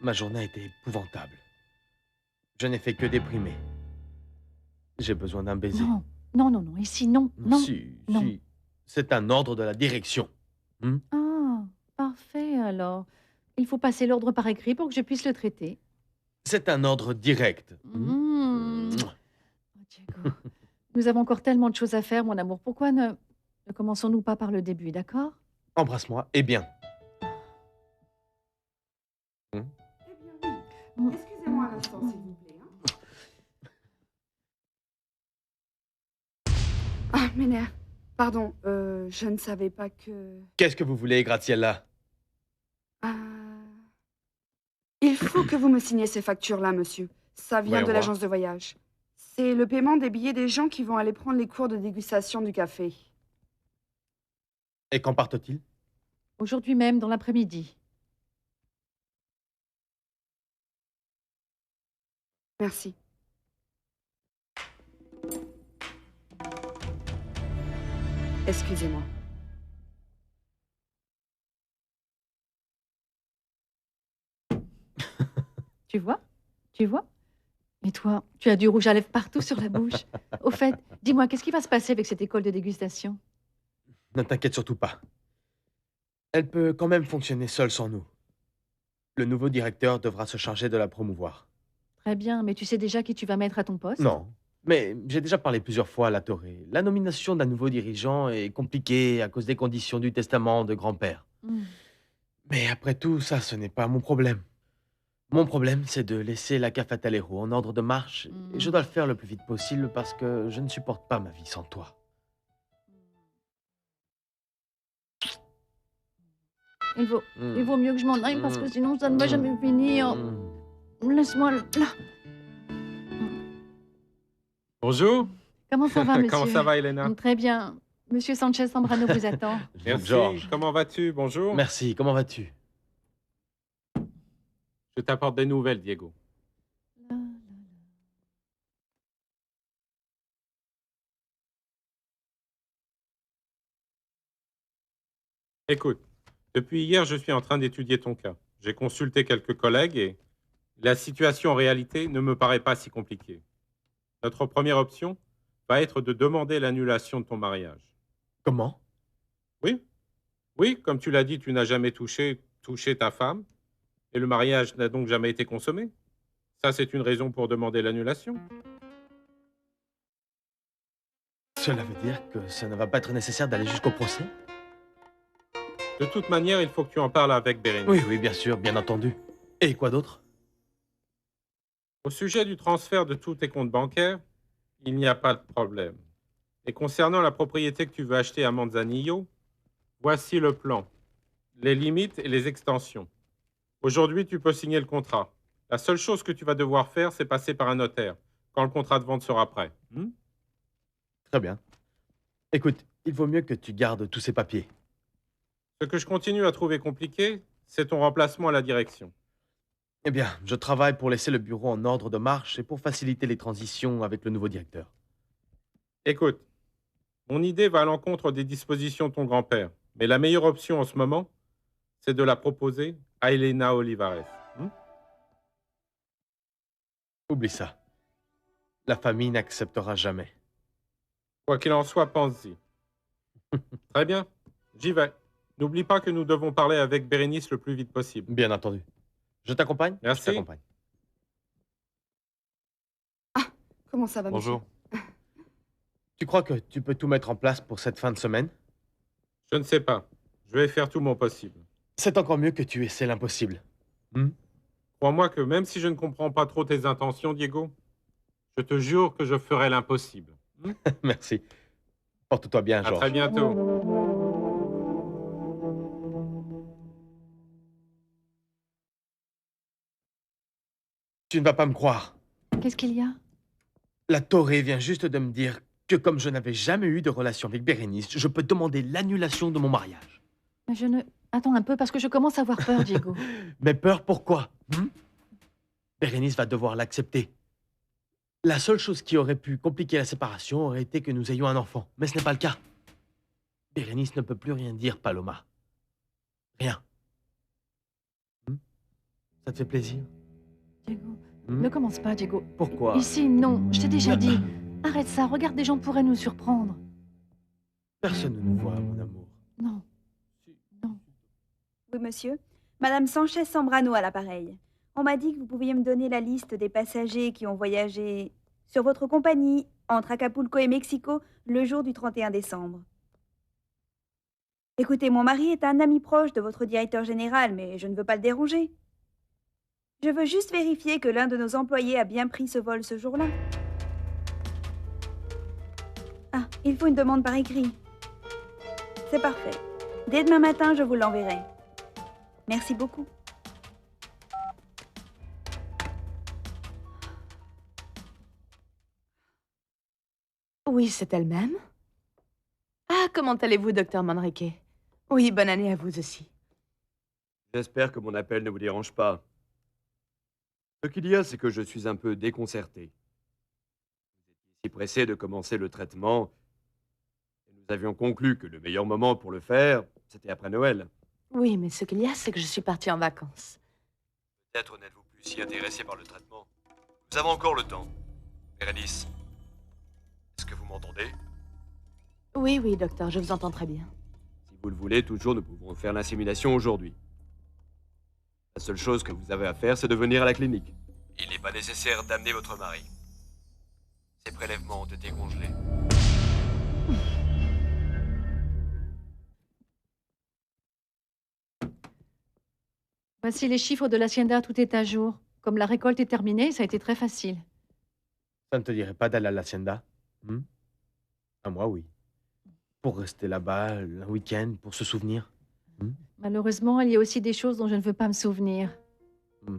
Ma journée a été épouvantable. Je n'ai fait que déprimer. J'ai besoin d'un baiser. Non, non, non, non, ici, non, non, Si, non. si. C'est un ordre de la direction. Hmm? Ah, parfait alors. Il faut passer l'ordre par écrit pour que je puisse le traiter. C'est un ordre direct. Hmm? Mmh. Mouah. Oh, Diego, nous avons encore tellement de choses à faire, mon amour. Pourquoi ne commençons-nous pas par le début, d'accord? Embrasse-moi, et bien. Hmm? Eh bien oui. Mmh, Excusez-moi mmh, un instant, mmh. s'il vous plaît. Ah, Ménère, pardon, je ne savais pas que... Qu'est-ce que vous voulez, Graciella? Ah, il faut que vous me signiez ces factures-là, monsieur. Ça vient Voyons de voir. l'agence de voyage. C'est le paiement des billets des gens qui vont aller prendre les cours de dégustation du café. Et quand partent-ils? Aujourd'hui même, dans l'après-midi. Merci. Excusez-moi. Tu vois? Tu vois? Et toi, tu as du rouge à lèvres partout sur la bouche. Au fait, dis-moi, qu'est-ce qui va se passer avec cette école de dégustation? Ne t'inquiète surtout pas. Elle peut quand même fonctionner seule sans nous. Le nouveau directeur devra se charger de la promouvoir. Très bien, mais tu sais déjà qui tu vas mettre à ton poste? Non. Mais j'ai déjà parlé plusieurs fois à la Torre. La nomination d'un nouveau dirigeant est compliquée à cause des conditions du testament de grand-père. Mmh. Mais après tout, ça, ce n'est pas mon problème. Mon problème, c'est de laisser la Cafatalero en ordre de marche, et je Mmh. dois le faire le plus vite possible parce que je ne supporte pas ma vie sans toi. Il vaut il Hmm. vaut mieux que je m'en aille parce que Hmm. sinon ça ne va Hmm. jamais finir. Hmm. Laisse-moi là. Bonjour, Comment ça va, comment monsieur? ça va, Elena? Très bien. Monsieur Sanchez Zambrano vous attend. Merci, Georges, comment vas-tu? Bonjour. merci, comment vas-tu? Je t'apporte des nouvelles, Diego. Écoute, depuis hier, je suis en train d'étudier ton cas. J'ai consulté quelques collègues et la situation en réalité ne me paraît pas si compliquée. Notre première option va être de demander l'annulation de ton mariage. Comment? Oui, oui, comme tu l'as dit, tu n'as jamais touché ta femme et le mariage n'a donc jamais été consommé. Ça, c'est une raison pour demander l'annulation. Cela veut dire que ça ne va pas être nécessaire d'aller jusqu'au procès? De toute manière, il faut que tu en parles avec Oui, Bérénice. oui, bien sûr, bien entendu. Et quoi d'autre? Au sujet du transfert de tous tes comptes bancaires, il n'y a pas de problème. Et concernant la propriété que tu veux acheter à Manzanillo, voici le plan, les limites et les extensions. Aujourd'hui, tu peux signer le contrat. La seule chose que tu vas devoir faire, c'est passer par un notaire, quand le contrat de vente sera prêt. Très bien. Écoute, il vaut mieux que tu gardes tous ces papiers. Ce que je continue à trouver compliqué, c'est ton remplacement à la direction. Eh bien, je travaille pour laisser le bureau en ordre de marche et pour faciliter les transitions avec le nouveau directeur. Écoute, mon idée va à l'encontre des dispositions de ton grand-père, mais la meilleure option en ce moment, c'est de la proposer à Elena Olivares. Oublie ça. La famille n'acceptera jamais. Quoi qu'il en soit, pense-y. Très bien, j'y vais. N'oublie pas que nous devons parler avec Bérénice le plus vite possible. Bien entendu. Je t'accompagne? Je Merci. t'accompagne. Ah, comment ça va, monsieur? Bonjour. Tu crois que tu peux tout mettre en place pour cette fin de semaine? Je ne sais pas. Je vais faire tout mon possible. C'est encore mieux que tu essaies l'impossible. Hmm? Crois-moi que même si je ne comprends pas trop tes intentions, Diego, je te jure que je ferai l'impossible. Merci. Porte-toi bien, À très Georges. bientôt. Tu ne vas pas me croire. Qu'est-ce qu'il y a? La Toré vient juste de me dire que comme je n'avais jamais eu de relation avec Bérénice, je peux demander l'annulation de mon mariage. Mais je ne attends un peu parce que je commence à avoir peur, Diego. Mais peur pourquoi? Bérénice va devoir l'accepter. La seule chose qui aurait pu compliquer la séparation aurait été que nous ayons un enfant, mais ce n'est pas le cas. Bérénice ne peut plus rien dire, Paloma. Rien. Hmm? Ça te fait plaisir? Diego, Hmm? ne commence pas, Diego. Pourquoi? Ici, non, je t'ai déjà dit. Arrête ça, regarde, des gens pourraient nous surprendre. Personne ne nous voit, mon amour. Non, non. Oui, monsieur. Madame Sanchez Sambrano à l'appareil. On m'a dit que vous pouviez me donner la liste des passagers qui ont voyagé sur votre compagnie entre Acapulco et Mexico le jour du 31 décembre. Écoutez, mon mari est un ami proche de votre directeur général, mais je ne veux pas le déranger. Je veux juste vérifier que l'un de nos employés a bien pris ce vol ce jour-là. Ah, il faut une demande par écrit. C'est parfait. Dès demain matin, je vous l'enverrai. Merci beaucoup. Oui, c'est elle-même. Ah, comment allez-vous, docteur Manrique? Oui, bonne année à vous aussi. J'espère que mon appel ne vous dérange pas. Ce qu'il y a, c'est que je suis un peu déconcerté. Vous étiez si pressé de commencer le traitement, et nous avions conclu que le meilleur moment pour le faire, c'était après Noël. Oui, mais ce qu'il y a, c'est que je suis partie en vacances. Peut-être n'êtes-vous plus si intéressé par le traitement. Nous avons encore le temps. Bérénice, est-ce que vous m'entendez? Oui, oui, docteur, je vous entends très bien. Si vous le voulez, toujours, nous pouvons faire l'insémination aujourd'hui. La seule chose que vous avez à faire, c'est de venir à la clinique. Il n'est pas nécessaire d'amener votre mari. Ces prélèvements ont été congelés. Voici les chiffres de l'hacienda, tout est à jour. Comme la récolte est terminée, ça a été très facile. Ça ne te dirait pas d'aller à l'hacienda? Hmm? À moi, oui. Pour rester là-bas un week-end, pour se souvenir. Malheureusement, il y a aussi des choses dont je ne veux pas me souvenir. Hmm.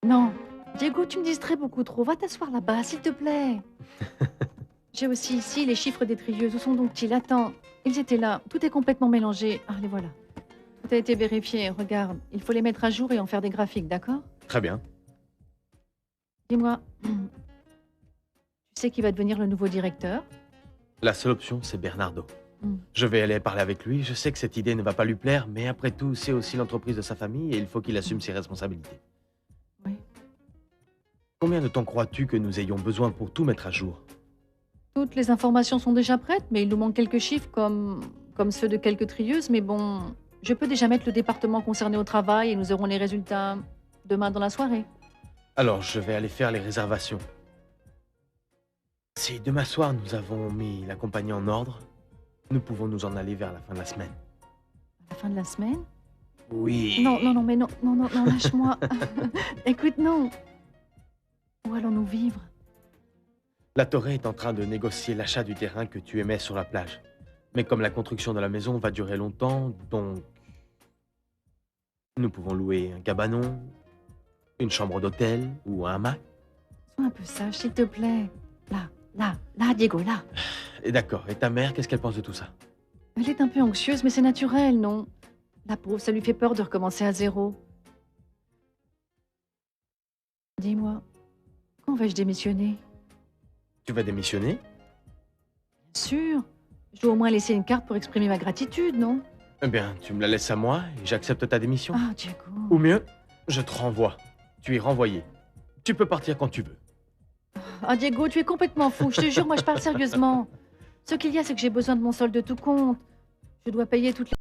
Non, Diego, tu me distrais beaucoup trop. Va t'asseoir là-bas, s'il te plaît. J'ai aussi ici les chiffres des trieuses. Où sont donc-ils? Attends, ils étaient là. Tout est complètement mélangé. Ah, les voilà. Tout a été vérifié. Regarde, il faut les mettre à jour et en faire des graphiques, d'accord? Très bien. Dis-moi, tu sais qui va devenir le nouveau directeur? La seule option, c'est Bernardo. Hmm. Je vais aller parler avec lui. Je sais que cette idée ne va pas lui plaire, mais après tout, c'est aussi l'entreprise de sa famille et il faut qu'il assume ses responsabilités. Oui. Combien de temps crois-tu que nous ayons besoin pour tout mettre à jour? Toutes les informations sont déjà prêtes, mais il nous manque quelques chiffres comme ceux de quelques trieuses. Mais bon, je peux déjà mettre le département concerné au travail et nous aurons les résultats demain dans la soirée. Alors, je vais aller faire les réservations. Si demain soir nous avons mis la compagnie en ordre, nous pouvons nous en aller vers la fin de la semaine. À la fin de la semaine? Oui. Non, mais non, lâche-moi. Écoute, non. Où allons-nous vivre? La Torre est en train de négocier l'achat du terrain que tu aimais sur la plage. Mais comme la construction de la maison va durer longtemps, donc... Nous pouvons louer un cabanon, une chambre d'hôtel ou un hamac. Sois un peu sage, s'il te plaît. Là, Diego, là. Et d'accord, et ta mère, qu'est-ce qu'elle pense de tout ça? Elle est un peu anxieuse, mais c'est naturel, non? La pauvre, ça lui fait peur de recommencer à zéro. Dis-moi, quand vais-je démissionner? Tu vas démissionner? Bien sûr. Je dois au moins laisser une carte pour exprimer ma gratitude, non? Eh bien, tu me la laisses à moi et j'accepte ta démission. Ah, Diego. Ou mieux, je te renvoie. Tu es renvoyé. Tu peux partir quand tu veux. Ah, Diego, tu es complètement fou. Je te jure, moi, je parle sérieusement. Ce qu'il y a, c'est que j'ai besoin de mon solde de tout compte. Je dois payer toutes les...